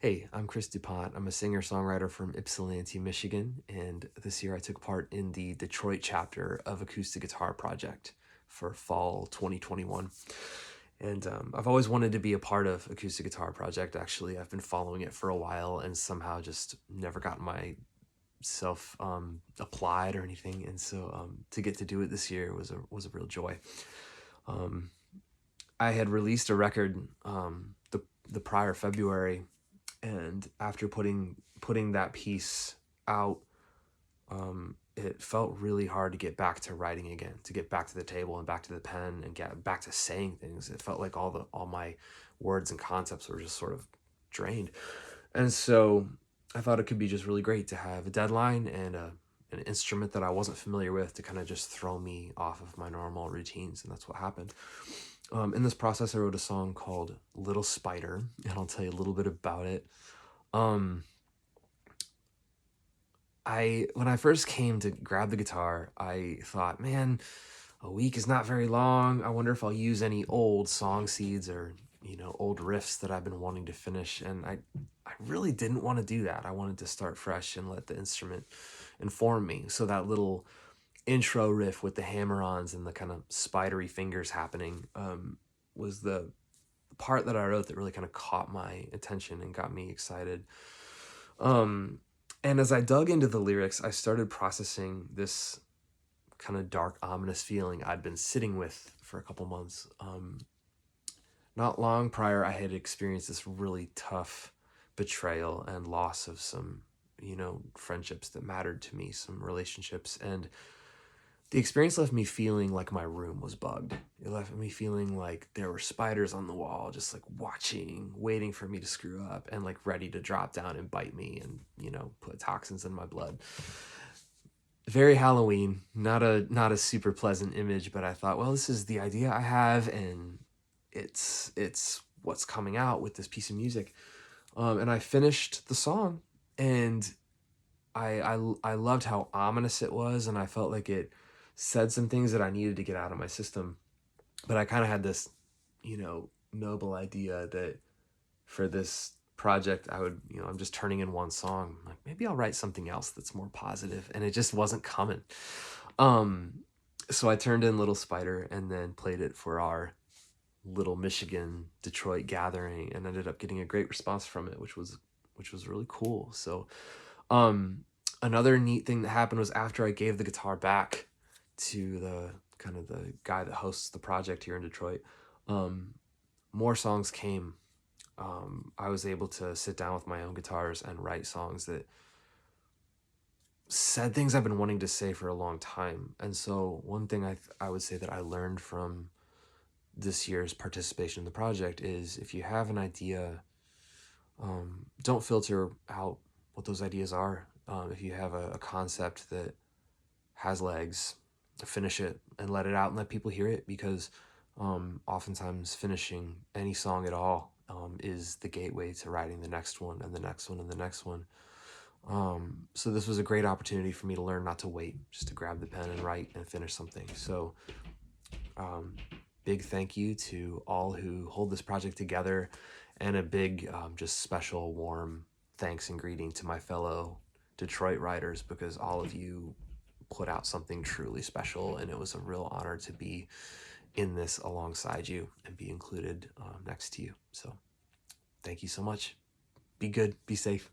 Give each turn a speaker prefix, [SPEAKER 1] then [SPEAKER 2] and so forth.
[SPEAKER 1] Hey, I'm Chris DuPont. I'm a singer-songwriter from Ypsilanti, Michigan, and this year I took part in the Detroit chapter of Acoustic-Guitar-Project for fall 2021. And I've always wanted to be a part of Acoustic-Guitar-Project. Actually, I've been following it for a while and somehow just never gotten myself applied or anything. And so to get to do it this year was a real joy. Um, I had released a record the prior February, and after putting that piece out, it felt really hard to get back to writing again, to get back to the table and back to the pen and get back to saying things. It felt like all my words and concepts were just sort of drained, and so I thought it could be just really great to have a deadline and an instrument that I wasn't familiar with to kind of just throw me off of my normal routines, and that's what happened. In this process, I wrote a song called Little Spider, and I'll tell you a little bit about it. Um, when I first came to grab the guitar, I thought, man, a week is not very long. I wonder if I'll use any old song seeds or, old riffs that I've been wanting to finish. And I really didn't want to do that. I wanted to start fresh and let the instrument inform me. So that little intro riff with the hammer-ons and the kind of spidery fingers happening was the part that I wrote that really kind of caught my attention and got me excited. And as I dug into the lyrics, I started processing this kind of dark, ominous feeling I'd been sitting with for a couple months. Not long prior, I had experienced this really tough betrayal and loss of some, friendships that mattered to me, some relationships. And the experience left me feeling like my room was bugged. It left me feeling like there were spiders on the wall, just like watching, waiting for me to screw up and like ready to drop down and bite me and, put toxins in my blood. Very Halloween, not a super pleasant image, but I thought, well, this is the idea I have, and it's what's coming out with this piece of music. And I finished the song, and I loved how ominous it was, and I felt like it said some things that I needed to get out of my system. But I kind of had this, noble idea that for this project, I would, I'm just turning in one song. Like, maybe I'll write something else that's more positive, and it just wasn't coming. So I turned in Little Spider and then played it for our little Michigan Detroit gathering, and ended up getting a great response from it, which was really cool. So another neat thing that happened was after I gave the guitar back to the guy that hosts the project here in Detroit, more songs came. I was able to sit down with my own guitars and write songs that said things I've been wanting to say for a long time. And so one thing I would say that I learned from this year's participation in the project is, if you have an idea, don't filter out what those ideas are. If you have a concept that has legs, finish it and let it out and let people hear it, because oftentimes finishing any song at all is the gateway to writing the next one and the next one and the next one. So this was a great opportunity for me to learn not to wait, just to grab the pen and write and finish something. So big thank you to all who hold this project together, and a big just special warm thanks and greeting to my fellow Detroit writers, because all of you put out something truly special, and it was a real honor to be in this alongside you and be included next to you. So thank you so much. Be good, be safe.